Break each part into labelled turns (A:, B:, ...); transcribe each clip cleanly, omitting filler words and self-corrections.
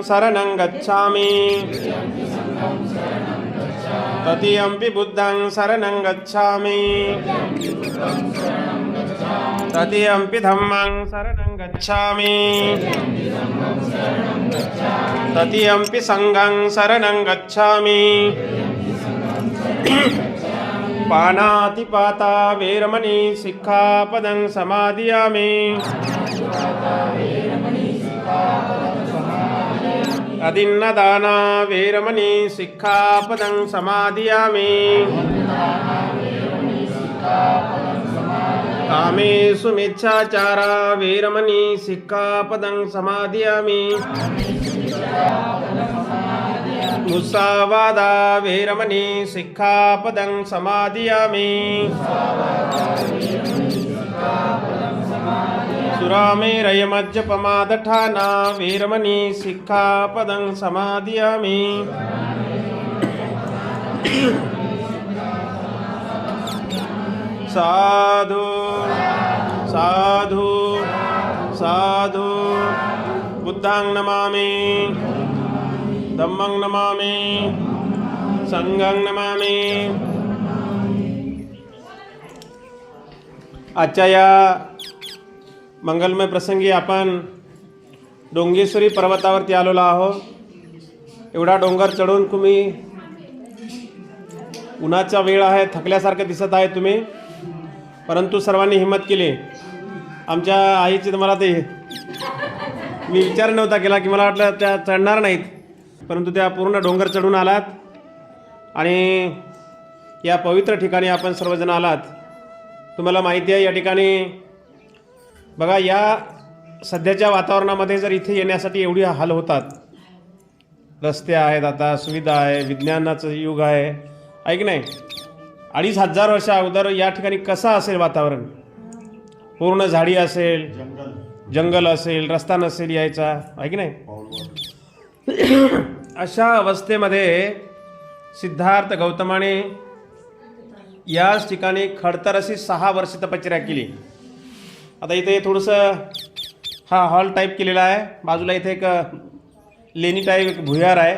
A: शरणं गच्छामि तृतीयंपि बुद्धं शरणं गच्छामि तृतीयंपि धम्मं शरणं गच्छामि तृतीयंपि संघं शरणं गच्छामि पानातिपाता वेरमणि सिक्खापदं समादियामि अदिन्नदाना वेरमणि सिक्खापदं समादियामि कामेषु मिच्छाचारा वेरमणि सिक्खापदं समादियामि मुसावादा वेरमणि सिक्खापदं समादियामि सुरामेरयमज्जपमादठाना वेरमणि सिक्खापदं समादियामि साधु साधु साधु बुद्धं नमामि धम्मं नमामि संघं नमामि। आजच्या या मंगलमय प्रसंगी आपण डोंगेश्वरी पर्वतावरती आलेलो आहोत। एवढा डोंगर चढून तुम्ही उन्हाचा वेळ आहे, थकल्यासारखं दिसत आहे तुम्ही, परंतु सर्वांनी हिम्मत केली। आमच्या आईची तुम्हाला ते मी विचार नव्हता केला की मला वाटलं त्या चढणार नाहीत, परंतु त्या पूर्ण डोंगर चढून आलात आणि या पवित्र ठिकाणी आपण सर्वजण आलात। तुम्हाला माहिती आहे या ठिकाणी बघा, या सध्याच्या वातावरणामध्ये जर इथे येण्यासाठी एवढी हाल होतात, रस्ते आहेत, आता सुविधा आहे, विज्ञानाचं युग आहे की नाही। 2500 वर्षा अगोदर या ठिकाणी कसं असेल वातावरण, पूर्ण झाडी असेल, जंगल असेल, रस्ता नसेल यायचा, आहे की नाही। अशा अवस्थेमध्ये सिद्धार्थ गौतमाने याच ठिकाणी खडतर अशी 6 वर्ष तपश्चर्या केली। आता इथे थोडंसं हा हॉल टाईप केलेला आहे, बाजूला इथे एक लेणी टाईप एक भुयार आहे।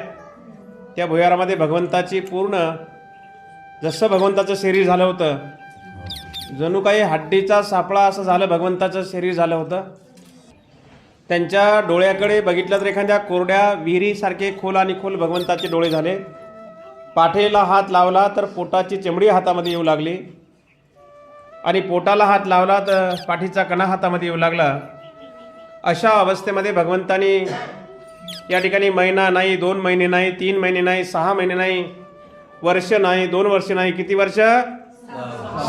A: त्या भुयारामध्ये भगवंताची पूर्ण जसं भगवंताचं शरीर झालं होतं, जणू काही हड्डीचा सापळा असं झालं भगवंताचं शरीर झालं होतं। त्यांच्या डोळ्याकडे बघितलं तर एखाद्या कोरड्या विहिरीसारखे खोल आणि खोल भगवंताचे डोळे झाले। पाठीला हात लावला तर पोटाची चमडी हातामध्ये येऊ लागली आणि पोटाला हात लावला तर पाठीचा कणा हातामध्ये येऊ लागला। अशा अवस्थेमध्ये भगवंतानी या ठिकाणी महिना नाही, 2 महिने नाही, 3 महिने नाही, 6 महिने नाही, वर्ष नाही, 2 वर्ष नाही, किती वर्ष,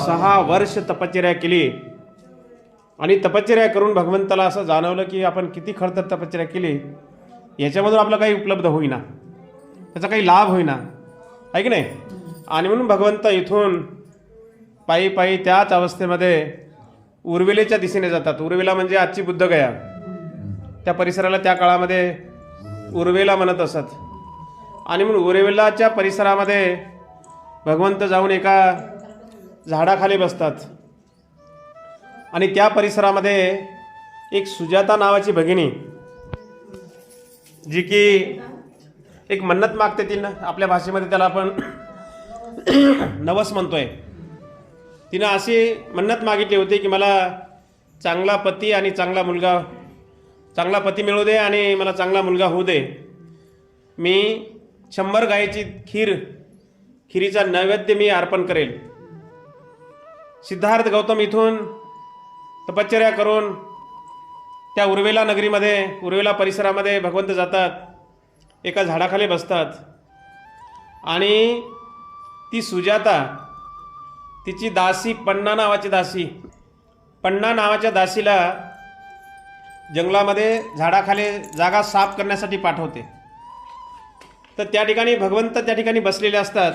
A: 6 वर्ष तपश्चर्या केली। आणि तपश्चर्या करून भगवंताला असं जाणवलं की आपण किती खडतर तपश्चर्या केली, याच्यामधून आपलं काही उपलब्ध होईना, त्याचा काही लाभ होईना, आहे की नाही। आणि म्हणून भगवंत इथून पायी पायी त्याच अवस्थेमध्ये उर्वेलेच्या दिशेने जातात। उर्वेला म्हणजे आजची बुद्धगया, त्या परिसराला त्या काळामध्ये उर्वेला म्हणत असत। आणि म्हणून उर्वेलाच्या परिसरामध्ये भगवंत जाऊन एका झाडाखाली बसतात आणि त्या परिसरामध्ये एक सुजाता नावाची भगिनी, जी की एक मन्नत मागते, तिनं आपल्या भाषेमध्ये त्याला आपण नवस म्हणतोय, तिनं अशी मन्नत मागितली होती की मला चांगला पती आणि चांगला पती मिळू दे आणि मला चांगला मुलगा होऊ दे। मी 100 गायीची खिरीचा नैवेद्य मी अर्पण करेल। सिद्धार्थ गौतम इथून तपश्चर्या करून त्या उर्वेला नगरीमध्ये, उर्वेला परिसरामध्ये भगवंत जातात, एका झाडाखाली बसतात आणि ती सुजाता, तिची दासी पन्ना नावाच्या दासीला जंगलामध्ये झाडाखाली जागा साफ करण्यासाठी पाठवते। तर त्या ठिकाणी भगवंत त्या ठिकाणी बसलेले असतात।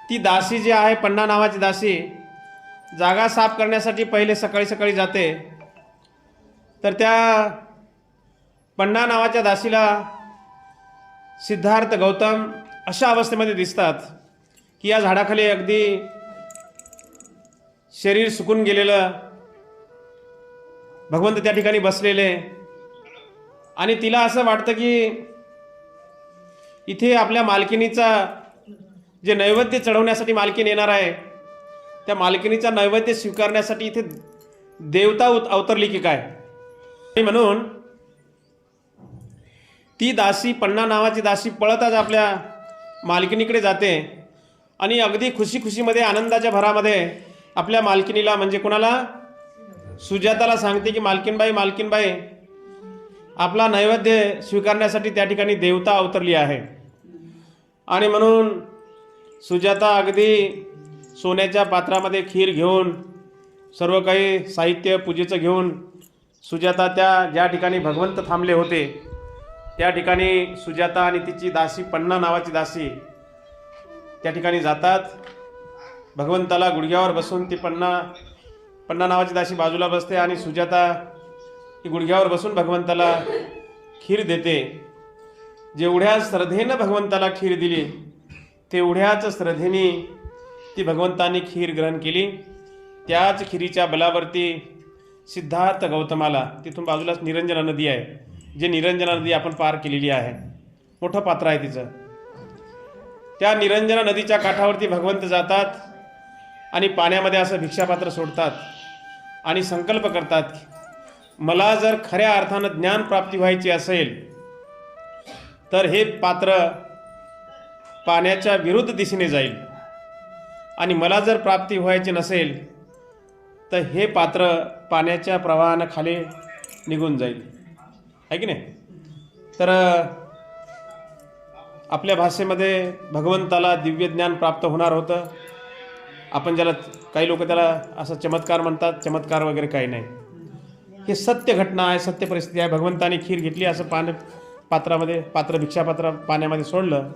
A: ती दासी जी आहे, पन्ना नावाची दासी, जागा साफ करण्यासाठी पहिले सकाळी जाते। तर त्या पन्ना नावाच्या दासीला सिद्धार्थ गौतम अशा अवस्थेमध्ये दिसतात की या झाडाखाली अगदी शरीर सुकून गेलेलं भगवंत त्या ठिकाणी बसलेले आणि तिला असं वाटतं की इथे आपल्या मालकिनीचा जे नैवेद्य चढवण्यासाठी मालकीन येणार आहे, त्या मालकिनीचा नैवेद्य स्वीकारण्यासाठी इथे देवता अवतरली की काय. आणि म्हणून ती दासी, पन्ना नावाची दासी, पळतच आपल्या मालकिनीकडे जाते आणि अगदी खुशीमध्ये आनंदाच्या भरामध्ये आपल्या मालकिनीला, म्हणजे कोणाला, सुजाताला सांगते की मालकीनबाई, आपला नैवेद्य स्वीकारण्यासाठी त्या ठिकाणी देवता अवतरली आहे. आणि म्हणून सुजाता अगदी सोन्याच्या पात्रामध्ये खीर घेऊन, सर्व काही साहित्य पूजेचं घेऊन, सुजाता त्या ज्या ठिकाणी भगवंत थांबले होते त्या ठिकाणी सुजाता आणि तिची दासी, पन्ना नावाची दासी, त्या ठिकाणी जातात. भगवंताला गुडघ्यावर बसून ती पन्ना नावाची दासी बाजूला बसते आणि सुजाता ही गुडघ्यावर बसून भगवंताला खीर देते. जेवढ्या श्रद्धेनं भगवंताला खीर दिली तेवढ्याच श्रद्धेने ती भगवंतांनी खीर ग्रहण केली. त्याच खिरीच्या बलावरती सिद्धार्थ गौतमाला, तिथून बाजूलाच निरंजना नदी आहे, जे निरंजना नदी आपण पार केलेली आहे, मोठं पात्र आहे तिचं. त्या निरंजना नदीच्या काठावरती भगवंत जातात आणि पाण्यामध्ये असं भिक्षापात्र सोडतात आणि संकल्प करतात, मला जर खऱ्या अर्थानं ज्ञानप्राप्ती व्हायची असेल तर हे पात्र पाण्याच्या विरुद्ध दिशेने जाईल, आणि मला जर प्राप्ती व्हायची नसेल तर हे पात्र पाण्याच्या प्रवाहानं खाली निघून जाईल, आहे की नाही. तर आपल्या भाषेमध्ये भगवंताला दिव्य ज्ञान प्राप्त होणार होतं. आपण ज्याला, काही लोक त्याला असं चमत्कार म्हणतात, चमत्कार वगैरे काही नाही, हे सत्य घटना आहे, सत्य परिस्थिती आहे. भगवंताने खीर घेतली, असं पात्र भिक्षापात्र पाण्यामध्ये सोडलं,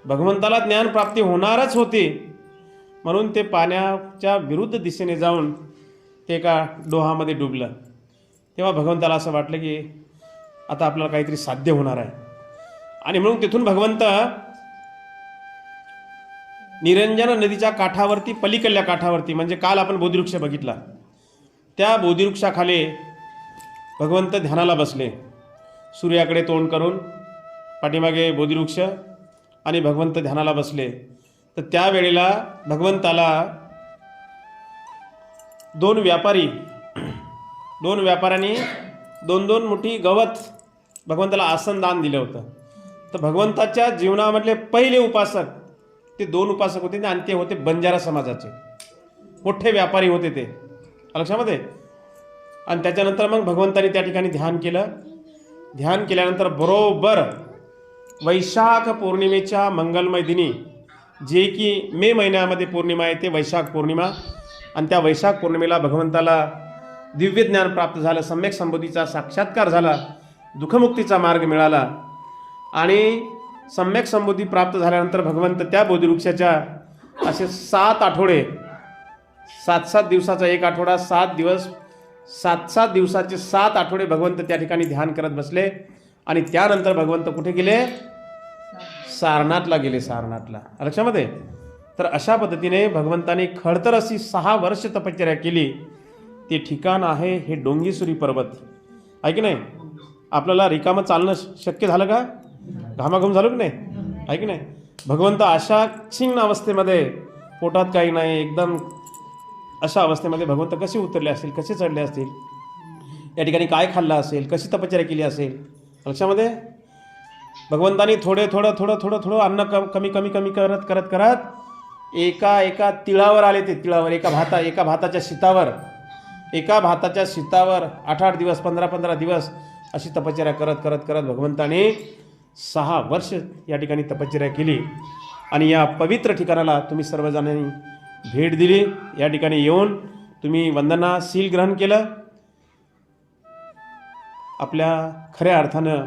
A: भगवंताला ज्ञानप्राप्ती होणारच होती, म्हणून ते पाण्याच्या विरुद्ध दिशेने जाऊन ते एका डोहामध्ये डुबलं. तेव्हा भगवंताला असं वाटलं की आता आपल्याला काहीतरी साध्य होणार आहे. आणि म्हणून तिथून भगवंत निरंजन नदीच्या काठावरती, पलीकडल्या काठावरती, म्हणजे काल आपण बोधिवृक्ष बघितला, त्या बोधिवृक्षाखाली भगवंत ध्यानाला बसले, सूर्याकडे तोंड करून, पाठीमागे बोधिवृक्ष, आणि भगवंत ध्यानाला बसले. तर त्यावेळेला भगवंताला दोन व्यापाऱ्यांनी दोन मुठी गवत भगवंताला आसन दान दिलं होतं. तर भगवंताच्या जीवनामधले पहिले उपासक ते दोन उपासक होते, आणि ते होते बंजारा समाजाचे मोठे व्यापारी होते ते, लक्षामध्ये. आणि त्याच्यानंतर मग भगवंतांनी त्या ठिकाणी ध्यान केलं. ध्यान केल्यानंतर बरोबर वैशाख पौर्णिमेच्या मंगलमय दिनी, जे की मे महिन्यामध्ये पौर्णिमा आहे, ते वैशाख पौर्णिमा, आणि त्या वैशाख पौर्णिमेला भगवंताला दिव्य ज्ञान प्राप्त झालं, सम्यक संबोधीचा साक्षात्कार झाला, दुःखमुक्तीचा मार्ग मिळाला. आणि सम्यक संबोधी प्राप्त झाल्यानंतर भगवंत त्या बोधिवृक्षाच्या असे 7 आठवडे, 7 दिवसाचा एक आठवडा, 7 दिवस, 7 दिवसाचे 7 आठवडे भगवंत त्या ठिकाणी ध्यान करत बसले. आणि त्यानंतर भगवंत कुठे गेले? सारनाथला गेले, सारनाथला, लक्षामध्ये. तर अशा पद्धतीने भगवंताने खडतर अशी 6 वर्ष तपश्चर्या केली. ते ठिकाण आहे हे डोंगेश्वरी पर्वत, आहे की नाही. आपल्याला रिकामं चालणं शक्य झालं का? घामाघूम झालं की नाही, आहे की नाही. भगवंत अशा क्षीण अवस्थेमध्ये, पोटात काही नाही, एकदम अशा अवस्थेमध्ये भगवंत कसे उतरले असतील, कसे चढले असतील, या ठिकाणी काय खाल्लं असेल, कशी तपश्चर्या केली असेल, लक्षामध्ये. भगवंतानी थोडं अन्न कमी करत एका तिळावर आले. ते तिळावर, एका भाताच्या शीतावर 8 दिवस, 15 दिवस अशी तपश्चर्या करत भगवंताने 6 वर्ष या ठिकाणी तपश्चर्या केली. आणि या पवित्र ठिकाणाला तुम्ही सर्वजणांनी भेट दिली. या ठिकाणी येऊन तुम्ही वंदना शील ग्रहण केलं. आपल्या खऱ्या अर्थानं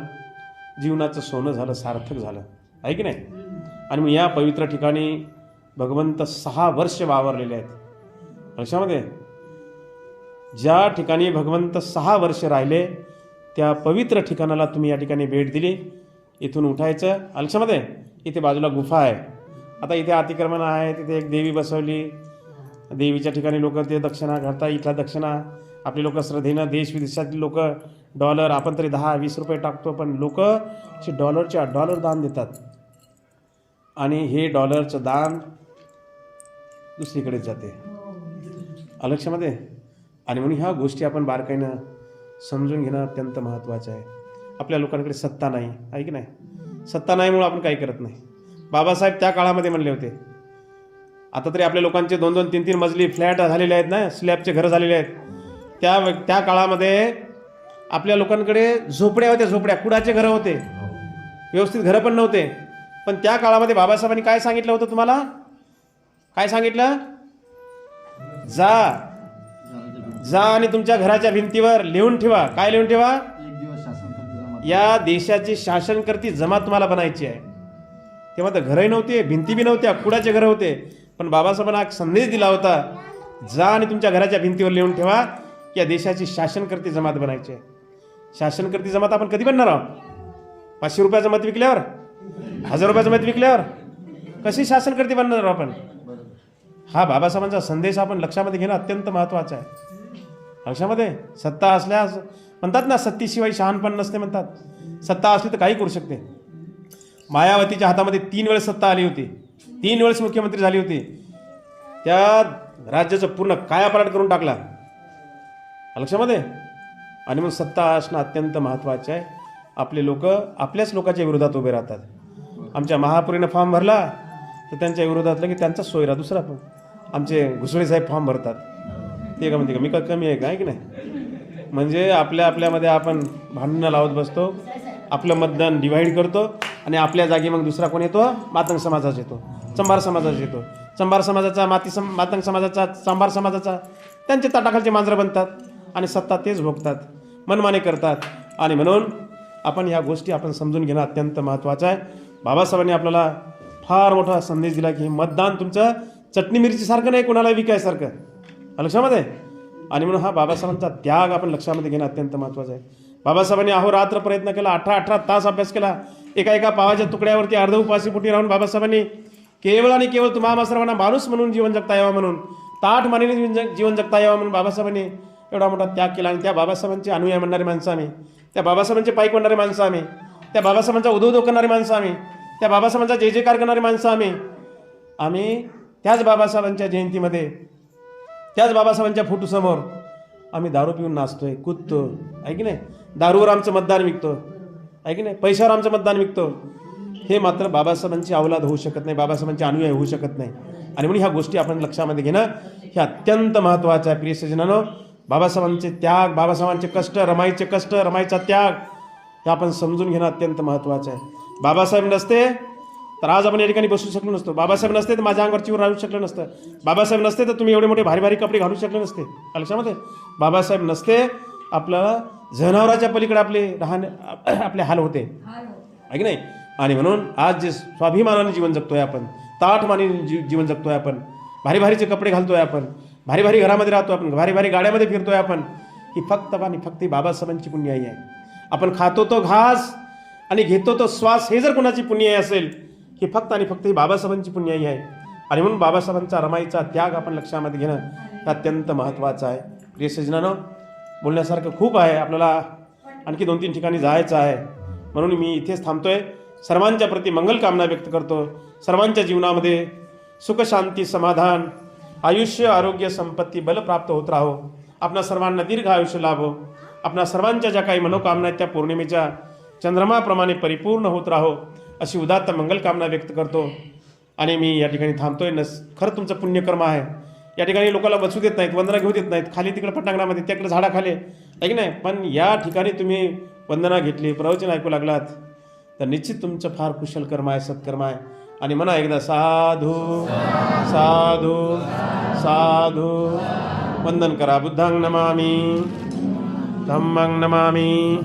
A: जीवनाचं सोनं झालं, सार्थक झालं, आहे की नाही. आणि मग या पवित्र ठिकाणी भगवंत 6 वर्ष वावरलेले आहेत, लक्षामध्ये. ज्या ठिकाणी भगवंत 6 वर्ष राहिले त्या पवित्र ठिकाणाला तुम्ही या ठिकाणी भेट दिली. इथून उठायचं, लक्षामध्ये. इथे बाजूला गुफा आहे. आता इथे अतिक्रमण आहे, तिथे एक देवी बसवली. देवीच्या ठिकाणी लोक ते दक्षिणा घालतात. इथला दक्षिणा आपली लोक श्रद्धेनं देश विदेशातील लोक डॉलर आपण तरी 10-20 रुपये टाकतो, पण लोक डॉलरच्या डॉलर दान देतात आणि हे डॉलरचं दान दुसरीकडेच जाते लक्षामध्ये. आणि म्हणून ह्या गोष्टी आपण बारकाईनं समजून घेणं अत्यंत महत्त्वाचं आहे. आपल्या लोकांकडे सत्ता नाही आहे की नाही, सत्ता नाहीमुळं आपण काही करत नाही. बाबासाहेब त्या काळामध्ये म्हणले होते, आता तरी आपल्या लोकांचे 2-2, 3-3 मजली फ्लॅट झालेले आहेत ना, स्लॅबचे घरं झालेले आहेत. त्या काळामध्ये आपल्या लोकांकडे झोपड्या होत्या, झोपड्या कुडाचे घरं होते, व्यवस्थित घरं पण नव्हते. पण त्या काळामध्ये बाबासाहेबांनी काय सांगितलं होतं तुम्हाला? काय सांगितलं? जा आणि तुमच्या घराच्या भिंतीवर लिहून ठेवा. काय लिहून ठेवा? या देशाची शासनकर्ती जमात तुम्हाला बनायची आहे. तेव्हा तर घरही नव्हते, भिंती बी नव्हत्या, कुडाचे घरं होते. पण बाबासाहेबांना एक संदेश दिला होता, जा आणि तुमच्या घराच्या भिंतीवर लिहून ठेवा की या देशाची शासनकर्ती जमात बनायची आहे. शासनकर्ती जमात आपण कधी बनणार आहोत? 500 रुपयाचं मत विकल्यावर, 1000 रुपयाचं मत विकल्यावर कशी शासनकर्ती बनणार आपण? हा बाबासाहेबांचा संदेश आपण लक्षामध्ये घेणं अत्यंत महत्त्वाचं आहे. लक्षामध्ये सत्ता असल्यास म्हणतात ना, सत्तेशिवाय शहाणपण नसते म्हणतात. सत्ता असली तर काही करू शकते. मायावतीच्या हातामध्ये 3 वेळेस सत्ता आली होती, 3 वेळेस मुख्यमंत्री झाली होती. त्या राज्याचं पूर्ण कायापालट करून टाकला लक्षामध्ये. आणि मग सत्ता असणं अत्यंत महत्त्वाचे आहे. आपले लोक आपल्याच लोकांच्या विरोधात उभे राहतात. आमच्या महापुरीनं फॉर्म भरला तर त्यांच्या विरोधातलं की त्यांचाच सोयरा दुसरा. पण आमचे घुसळे साहेब फॉर्म भरतात, ते का म्हणते का मी का कमी आहे काय की नाही? म्हणजे आपल्यामध्ये आपण भांडणं लावत बसतो, आपलं मतदान डिवाईड करतो आणि आपल्या जागी मग दुसरा कोण येतो? मातंग समाजाचा येतो, चंभार समाजाचा येतो. चंभार समाजाचा मातंग समाजाचा, चांभार समाजाचा त्यांचे ताटाखालचे मांजरं बनतात आणि सत्ता तेच भोगतात, मनमाने करतात. आणि म्हणून आपण ह्या गोष्टी आपण समजून घेणं अत्यंत महत्त्वाचं आहे. बाबासाहेबांनी आपल्याला फार मोठा संदेश दिला की मतदान तुमचं चटणी मिरचीसारखं नाही, कोणाला विकायसारखं लक्षामध्ये. आणि म्हणून हा बाबासाहेबांचा त्याग आपण लक्षामध्ये घेणं अत्यंत महत्त्वाचं आहे. बाबासाहेबांनी अहोरात्र प्रयत्न केला, 18-18 तास अभ्यास केला. एका पावाच्या तुकड्यावरती अर्ध उपाशी पोटी राहून बाबासाहेबांनी केवळ आणि केवळ तुम्हा सर्वांना माणूस म्हणून जीवन जगता यावं म्हणून, ताठ मानेने जीवन जगता यावं म्हणून बाबासाहेबांनी एवढा मोठा त्याग केला. आणि त्या बाबासाहेबांचे अनुयायी म्हणणारे माणसं आम्ही, त्या बाबासाहेबांचे पाईक म्हणणारे माणसं आम्ही, त्या बाबासाहेबांचा उदो करणारी माणसं आम्ही, त्या बाबासाहेबांचा जय जयकार करणारी माणसं आम्ही त्याच बाबासाहेबांच्या जयंतीमध्ये, त्याच बाबासाहेबांच्या फोटोसमोर आम्ही दारू पिऊन नाचतोय, कूदतो आहे की नाही? दारूवर आमचं मतदान विकतो आहे की नाही? पैशावर आमचं मतदान विकतो. हे मात्र बाबासाहेबांची अवलाद होऊ शकत नाही, बाबासाहेबांचे अनुयायी होऊ शकत नाही. आणि म्हणून ह्या गोष्टी आपण लक्षामध्ये घेणं हे अत्यंत महत्त्वाचं आहे. प्रिय सज्जनांनो, बाबासाहेबांचे त्याग, बाबासाहेबांचे कष्ट, रमाईचे कष्ट, रमाईचा त्याग हे आपण समजून घेणं अत्यंत महत्त्वाचं आहे. बाबासाहेब नसते तर आज आपण या ठिकाणी बसू शकलो नसतो. बाबासाहेब नसते तर माझ्या अंगावर चिवर राहू शकलं नसतं. बाबासाहेब नसते तर तुम्ही एवढे मोठे भारी भारी कपडे घालू शकले नसते लक्षामध्ये. बाबासाहेब नसते आपल्याला जनावराच्या पलीकडे आपले हाल होते आहे की नाही? आणि म्हणून आज जे स्वाभिमानाने जीवन जगतोय आपण, ताठमाने जीवन जगतोय आपण, भारी भारीचे कपडे घालतोय आपण, भारी भारी घरामध्ये राहतो आपण, भारी भारी गाड्यामध्ये फिरतोय आपण, ही फक्त आणि फक्त बाबासाहेबांची पुण्याई आहे. आपण खातो तो घास आणि घेतो तो श्वास, हे जर कोणाची पुण्याई असेल, ही फक्त आणि फक्त ही बाबासाहेबांची पुण्याई आहे. आणि म्हणून बाबासाहेबांचा रमाईचा त्याग आपण लक्षामध्ये घेणं हे अत्यंत महत्त्वाचं आहे. प्रिय सज्जनांनो, बोलण्यासारखं खूप आहे, आपल्याला आणखी 2-3 ठिकाणी जायचं आहे. म्हणून मी इथेच थांबतोय. सर्वांच्या प्रती मंगल कामना व्यक्त करतो. सर्वांच्या जीवनामध्ये सुख, शांती, समाधान, आयुष्य, आरोग्य, संपत्ती, बल प्राप्त होत राहो. आपणा सर्वांना दीर्घ आयुष्य लाभो. आपणा सर्वांच्या ज्या काही मनोकामना आहेत त्या पौर्णिमेच्या चंद्रमाप्रमाणे परिपूर्ण होत राहो, अशी उदात्त मंगल कामना व्यक्त करतो. आणि मी या ठिकाणी थांबतोय. खरं तुमचं पुण्यकर्म आहे. या ठिकाणी लोकांना बसू देत नाहीत, वंदना घेऊ देत नाहीत, खाली तिकडे पटांगणामध्ये, त्याकडे झाडाखाली आहे की नाही? पण या ठिकाणी तुम्ही वंदना घेतली, प्रवचन ऐकू लागलात तर निश्चित तुमचं फार कुशल कर्म आहे, सत्कर्म आहे. आणि म्हणा एकदा साधू साधू साधू. वंदन करा. बुद्धांग नमामि, धम्मांग नमामि,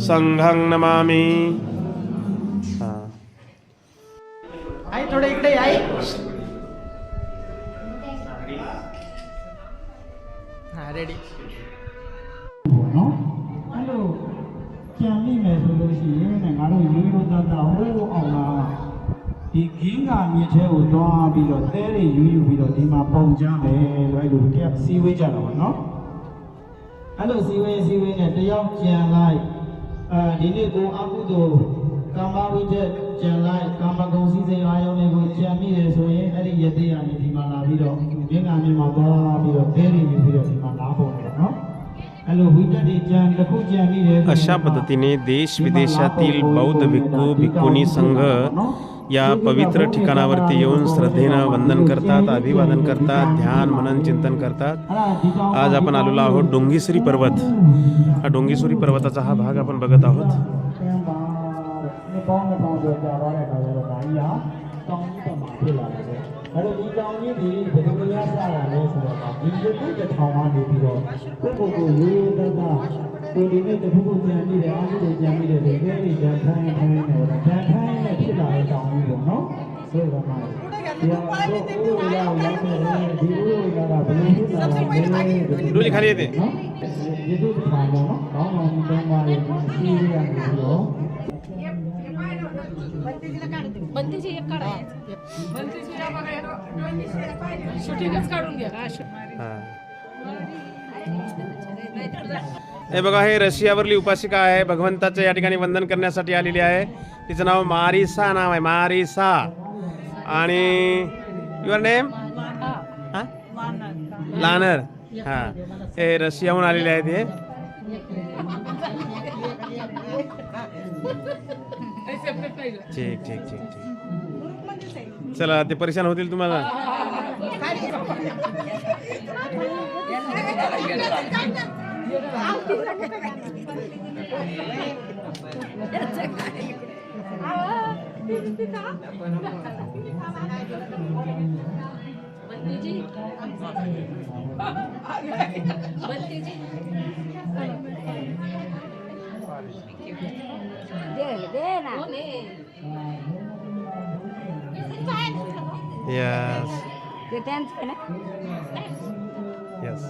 A: संघांग नमामि.
B: आई थोडं इकडे आई. हा ready.
C: Jangan ni solusi ni kalau you dah tahu orang di kira ni cewek tua bila teri you bila di mana pun jangan, lalu dia siapa jalan, no? အဲ့လိုစီဝေးနဲ့တယောက်ကြံလိုက်ဒီနေ့ကိုအကုသိုလ်ကာမဝိတ္တကြံလိုက်ကာမဂုဏ်စည်းစိမ်အာယုန်တွေကိုကြံမိတယ်ဆိုရင်အဲ့ဒီယတိယာနေဒီမှာလာပြီးတော့မြင်ငါမြင်မှာသွားပြီးတော့ခဲရည်ယူပြီးတော့ဒီမှာလာဖို့တယ်နော်အဲ့လိုဝိတ္တတွေကြံတစ်ခုကြံမိတယ်
A: अशा पद्धतीने देश विदेशातील बौद्ध भिक्खू भिक्खुनी संघ या पवित्र ठिकाणावरती येऊन श्रद्धेनं वंदन करतात, अभिवादन करतात, ध्यान मनन चिंतन करतात. आज आपण आलेलो आहोत डोंगीसरी पर्वत. हा डोंगीसरी पर्वताचा हा भाग आपण बघत आहोत.
C: ပေါင်းပေါင်းဆိုကြတော့တဲ့ခါကျတော့ဒါကြီးဟာတောင်းကြီးပတ်မှာဖြစ်လာတယ်။အဲ့တော့ဒီတောင်းကြီးဒီဘယ်လိုများစတာလဲဆိုတော့ဒီရုပ်ကိုတစ်ထောင်ကနေပြီးတော့ကိုယ့်ကိုယ်ကိုရိုးရိုးသားသားကိုဒီနေ့တစ်ခုခုကြံပြီးတယ်အားလုံးကြံပြီးတယ်ဒီနေ့ဒီကြံထိုင်းနေတော့ကြံထိုင်းနဲ့ဖြစ်လာတဲ့တောင်းကြီးပေါ့နော်။ဆိုတော့မှဒီဟာကိုယ်ရောက်နေတယ်ဒီလိုလာတာဘယ်လိုဖြစ်လာလဲ။
A: डोली खाली येते.
C: နော်။ဒီလိုထောင်ပေါ့နော်။ကောင်းအောင်သုံးပါးရေးစီးရနေပြီးတော့
D: बंदीची एक काढायची शूटिंगच काढून घ्या
A: हा. हे बघा हे रशियावरली उपासिका आहे भगवंताचं या ठिकाणी वंदन करण्यासाठी आलेली आहे. तिचं नाव मारिसा नाव आहे मारिसा. आणि युअर नेम लानर. हा हे रशियाहून आलेले आहेत हे. ठीक ठीक ठीक ठीक. चला ते परेशान होतील तुम्हाला. Yes. Yes.